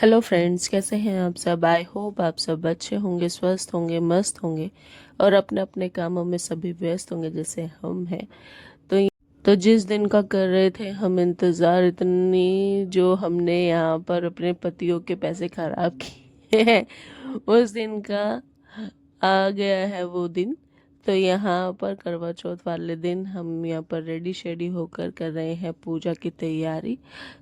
Hello friends, कैसे हैं आप सब। आई होप आप सब अच्छे होंगे, स्वस्थ होंगे, मस्त होंगे और अपने अपने कामों में सभी व्यस्त होंगे जैसे हम हैं। तो तो जिस दिन का कर रहे थे हम इंतज़ार, इतनी जो हमने यहाँ पर अपने पतियों के पैसे खराब किए हैं, उस दिन का आ गया है वो दिन। तो यहाँ पर करवा चौथ वाले दिन हम यहाँ पर रेडी शेडी होकर कर रहे हैं पूजा की तैयारी।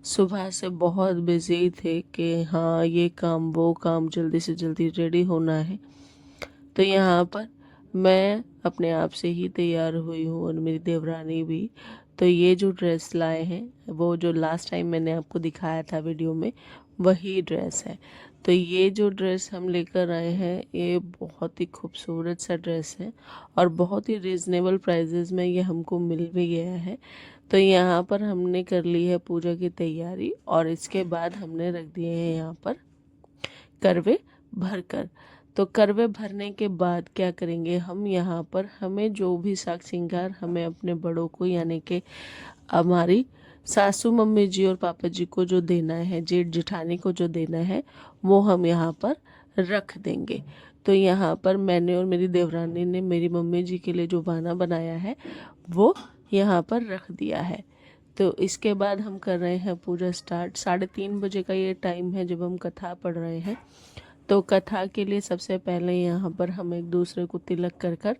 सुबह से बहुत बिजी थे कि हाँ ये काम वो काम जल्दी से जल्दी रेडी होना है। तो यहाँ पर मैं अपने आप से ही तैयार हुई हूँ और मेरी देवरानी भी। तो ये जो ड्रेस लाए हैं वो जो लास्ट टाइम मैंने आपको दिखाया था वीडियो में, वही ड्रेस है। तो ये जो ड्रेस हम लेकर आए हैं ये बहुत ही खूबसूरत सा ड्रेस है और बहुत ही रिजनेबल प्राइजेस में ये हमको मिल भी गया है। तो यहाँ पर हमने कर ली है पूजा की तैयारी और इसके बाद हमने रख दिए हैं यहाँ पर करवे भर कर। तो करवे भरने के बाद क्या करेंगे हम, यहाँ पर हमें जो भी साग श्रृंगार हमें अपने बड़ों को यानी कि हमारी सासू मम्मी जी और पापा जी को जो देना है, जेठ जेठानी को जो देना है, वो हम यहाँ पर रख देंगे। तो यहाँ पर मैंने और मेरी देवरानी ने मेरी मम्मी जी के लिए जो बाना बनाया है वो यहाँ पर रख दिया है। तो इसके बाद हम कर रहे हैं पूजा स्टार्ट। 3:30 बजे का ये टाइम है जब हम कथा पढ़ रहे हैं। तो कथा के लिए सबसे पहले यहाँ पर हम एक दूसरे को तिलक कर कर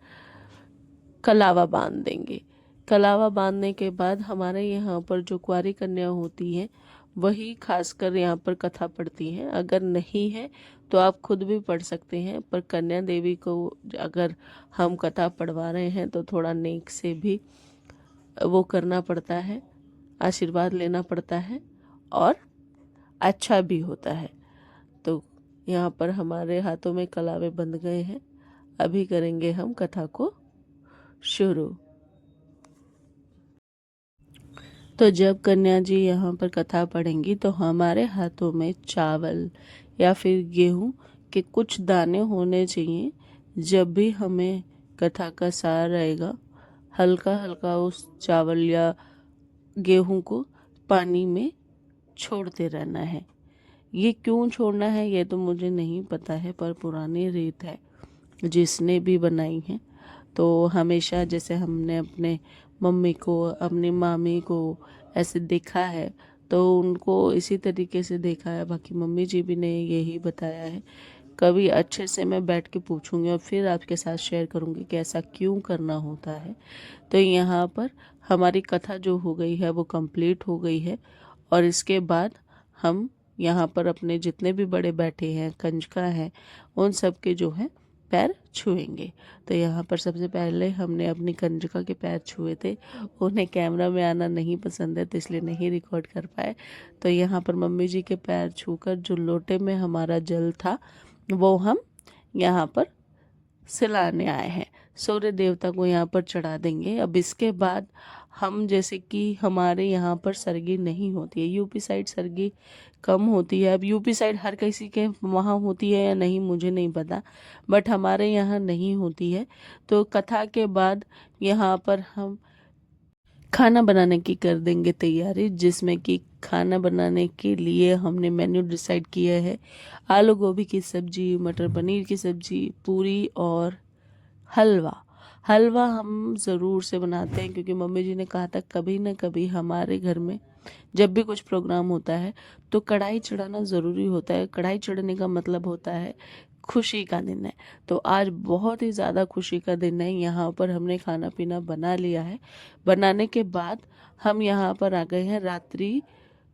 कलावा बांध देंगे। कलावा बांधने के बाद हमारे यहाँ पर जो कुंवारी कन्या होती है वही खासकर यहाँ पर कथा पढ़ती हैं। अगर नहीं है तो आप खुद भी पढ़ सकते हैं, पर कन्या देवी को अगर हम कथा पढ़वा रहे हैं तो थोड़ा नेक से भी वो करना पड़ता है, आशीर्वाद लेना पड़ता है और अच्छा भी होता है। तो यहाँ पर हमारे हाथों में कलावे बंध गए हैं। अभी करेंगे हम कथा को शुरू। तो जब कन्या जी यहाँ पर कथा पढ़ेंगी तो हमारे हाथों में चावल या फिर गेहूँ के कुछ दाने होने चाहिए। जब भी हमें कथा का सार रहेगा, हल्का हल्का उस चावल या गेहूँ को पानी में छोड़ते रहना है। ये क्यों छोड़ना है ये तो मुझे नहीं पता है, पर पुरानी रीत है जिसने भी बनाई है। तो हमेशा जैसे हमने अपने मम्मी को, अपनी मामी को ऐसे देखा है तो उनको इसी तरीके से देखा है। बाकी मम्मी जी भी ने यही बताया है। कभी अच्छे से मैं बैठ के पूछूंगी और फिर आपके साथ शेयर करूंगी कि ऐसा क्यों करना होता है। तो यहाँ पर हमारी कथा जो हो गई है वो कंप्लीट हो गई है और इसके बाद हम यहाँ पर अपने जितने भी बड़े बैठे हैं, कंजका हैं, उन सब के जो है पैर छुएंगे। तो यहाँ पर सबसे पहले हमने अपनी कंजका के पैर छुए थे। उन्हें कैमरा में आना नहीं पसंद है तो इसलिए नहीं रिकॉर्ड कर पाए। तो यहाँ पर मम्मी जी के पैर छूकर जो लोटे में हमारा जल था वो हम यहाँ पर सिलाने आए हैं, सूर्य देवता को यहाँ पर चढ़ा देंगे। अब इसके बाद हम, जैसे कि हमारे यहाँ पर सरगी नहीं होती है, यूपी साइड सरगी कम होती है। अब यूपी साइड हर किसी के वहाँ होती है या नहीं मुझे नहीं पता, बट हमारे यहाँ नहीं होती है। तो कथा के बाद यहाँ पर हम खाना बनाने की कर देंगे तैयारी, जिसमें कि खाना बनाने के लिए हमने मेन्यू डिसाइड किया है। आलू गोभी की सब्जी, मटर पनीर की सब्जी, पूरी और हलवा। हलवा हम ज़रूर से बनाते हैं क्योंकि मम्मी जी ने कहा था कभी ना कभी हमारे घर में जब भी कुछ प्रोग्राम होता है तो कढ़ाई चढ़ाना ज़रूरी होता है। कढ़ाई चढ़ने का मतलब होता है खुशी का दिन है। तो आज बहुत ही ज़्यादा खुशी का दिन है। यहाँ पर हमने खाना पीना बना लिया है। बनाने के बाद हम यहाँ पर आ गए हैं रात्रि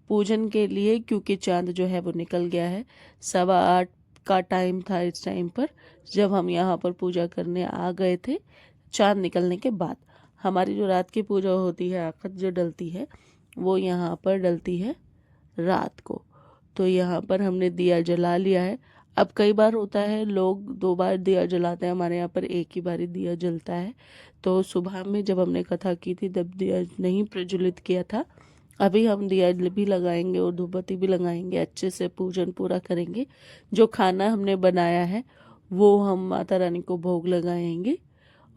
पूजन के लिए, क्योंकि चांद जो है वो निकल गया है। 8:15 का टाइम था इस टाइम पर जब हम यहाँ पर पूजा करने आ गए थे। चांद निकलने के बाद हमारी जो रात की पूजा होती है, आखत जो डलती है, वो यहाँ पर डलती है रात को। तो यहाँ पर हमने दिया जला लिया है। अब कई बार होता है लोग 2 बार दिया जलाते हैं, हमारे यहाँ पर एक ही बारी दिया जलता है। तो सुबह में जब हमने कथा की थी तब दिया नहीं प्रज्वलित किया था। अभी हम दिया भी लगाएंगे और धूपबत्ती भी लगाएंगे, अच्छे से पूजन पूरा करेंगे। जो खाना हमने बनाया है वो हम माता रानी को भोग लगाएंगे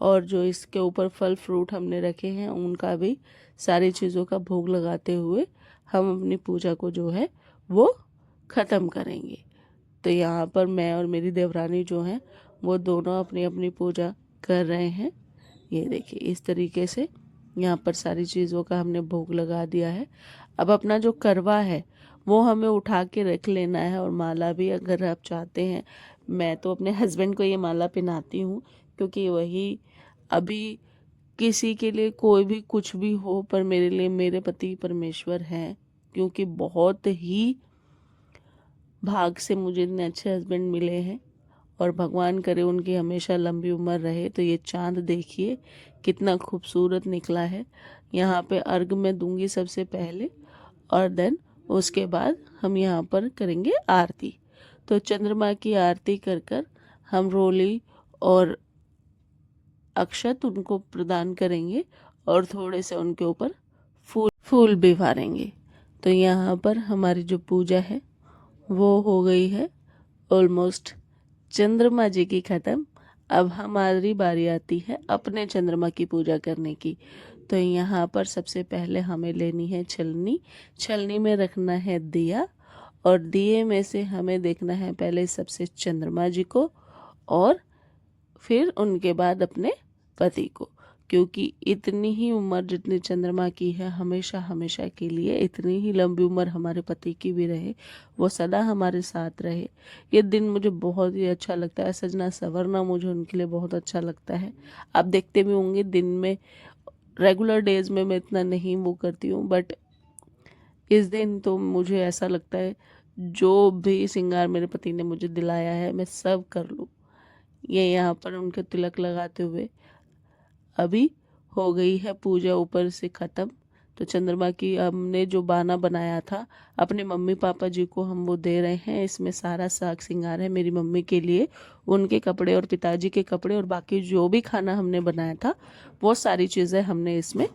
और जो इसके ऊपर फल फ्रूट हमने रखे हैं उनका भी, सारी चीज़ों का भोग लगाते हुए हम अपनी पूजा को जो है वो ख़त्म करेंगे। तो यहाँ पर मैं और मेरी देवरानी जो हैं वो दोनों अपनी अपनी पूजा कर रहे हैं। ये देखिए इस तरीके से यहाँ पर सारी चीज़ों का हमने भोग लगा दिया है। अब अपना जो करवा है वो हमें उठा के रख लेना है, और माला भी अगर आप चाहते हैं। मैं तो अपने हस्बैंड को ये माला पहनाती हूँ, क्योंकि वही अभी किसी के लिए कोई भी कुछ भी हो, पर मेरे लिए मेरे पति परमेश्वर हैं, क्योंकि बहुत ही भाग से मुझे इतने अच्छे हस्बैंड मिले हैं, और भगवान करे उनकी हमेशा लंबी उम्र रहे। तो ये चांद देखिए कितना खूबसूरत निकला है। यहाँ पे अर्घ में दूंगी सबसे पहले, और देन उसके बाद हम यहाँ पर करेंगे आरती। तो चंद्रमा की आरती कर कर हम रोली और अक्षत उनको प्रदान करेंगे, और थोड़े से उनके ऊपर फूल भी वारेंगे। तो यहाँ पर हमारी जो पूजा है वो हो गई है ऑलमोस्ट चंद्रमा जी की ख़त्म। अब हमारी बारी आती है अपने चंद्रमा की पूजा करने की। तो यहाँ पर सबसे पहले हमें लेनी है छलनी। छलनी में रखना है दिया, और दिए में से हमें देखना है पहले सबसे चंद्रमा जी को, और फिर उनके बाद अपने पति को, क्योंकि इतनी ही उम्र जितनी चंद्रमा की है हमेशा हमेशा के लिए इतनी ही लंबी उम्र हमारे पति की भी रहे, वो सदा हमारे साथ रहे। ये दिन मुझे बहुत ही अच्छा लगता है, सजना संवरना मुझे उनके लिए बहुत अच्छा लगता है। आप देखते भी होंगे दिन में रेगुलर डेज में मैं इतना नहीं वो करती हूँ, बट इस दिन तो मुझे ऐसा लगता है जो भी श्रृंगार मेरे पति ने मुझे दिलाया है मैं सब कर लूँ। ये यहाँ पर उनके तिलक लगाते हुए अभी हो गई है पूजा ऊपर से ख़त्म। तो चंद्रमा की हमने जो बाना बनाया था अपने मम्मी पापा जी को हम वो दे रहे हैं। इसमें सारा साग श्रृंगार है मेरी मम्मी के लिए, उनके कपड़े और पिताजी के कपड़े, और बाकी जो भी खाना हमने बनाया था वो सारी चीज़ें हमने इसमें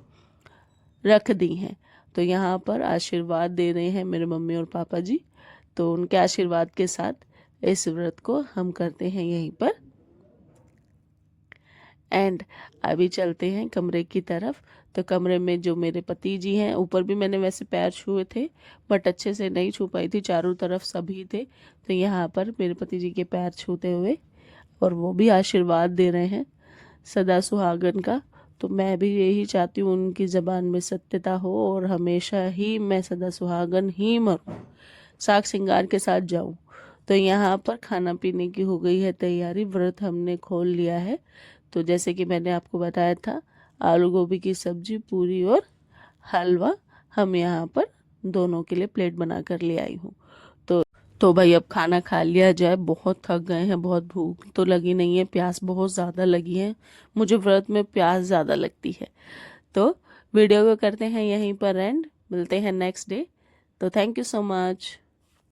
रख दी हैं। तो यहाँ पर आशीर्वाद दे रहे हैं मेरे मम्मी और पापा जी। तो उनके आशीर्वाद के साथ इस व्रत को हम करते हैं यहीं पर एंड। अभी चलते हैं कमरे की तरफ। तो कमरे में जो मेरे पति जी हैं, ऊपर भी मैंने वैसे पैर छुए थे बट अच्छे से नहीं छू पाई थी, चारों तरफ सभी थे। तो यहाँ पर मेरे पति जी के पैर छूते हुए और वो भी आशीर्वाद दे रहे हैं सदा सुहागन का। तो मैं भी यही चाहती हूँ उनकी ज़बान में सत्यता हो, और हमेशा ही मैं सदा सुहागन ही मरूँ, साग श्रृंगार के साथ जाऊँ। तो यहाँ पर खाना पीने की हो गई है तैयारी, व्रत हमने खोल लिया है। तो जैसे कि मैंने आपको बताया था, आलू गोभी की सब्जी, पूरी और हलवा हम यहाँ पर दोनों के लिए प्लेट बना कर ले आई हूँ। तो भाई अब खाना खा लिया जाए, बहुत थक गए हैं, बहुत भूख तो लगी नहीं है, प्यास बहुत ज़्यादा लगी है। मुझे व्रत में प्यास ज़्यादा लगती है। तो वीडियो को करते हैं यहीं पर एंड, मिलते हैं नेक्स्ट डे। तो थैंक यू सो मच।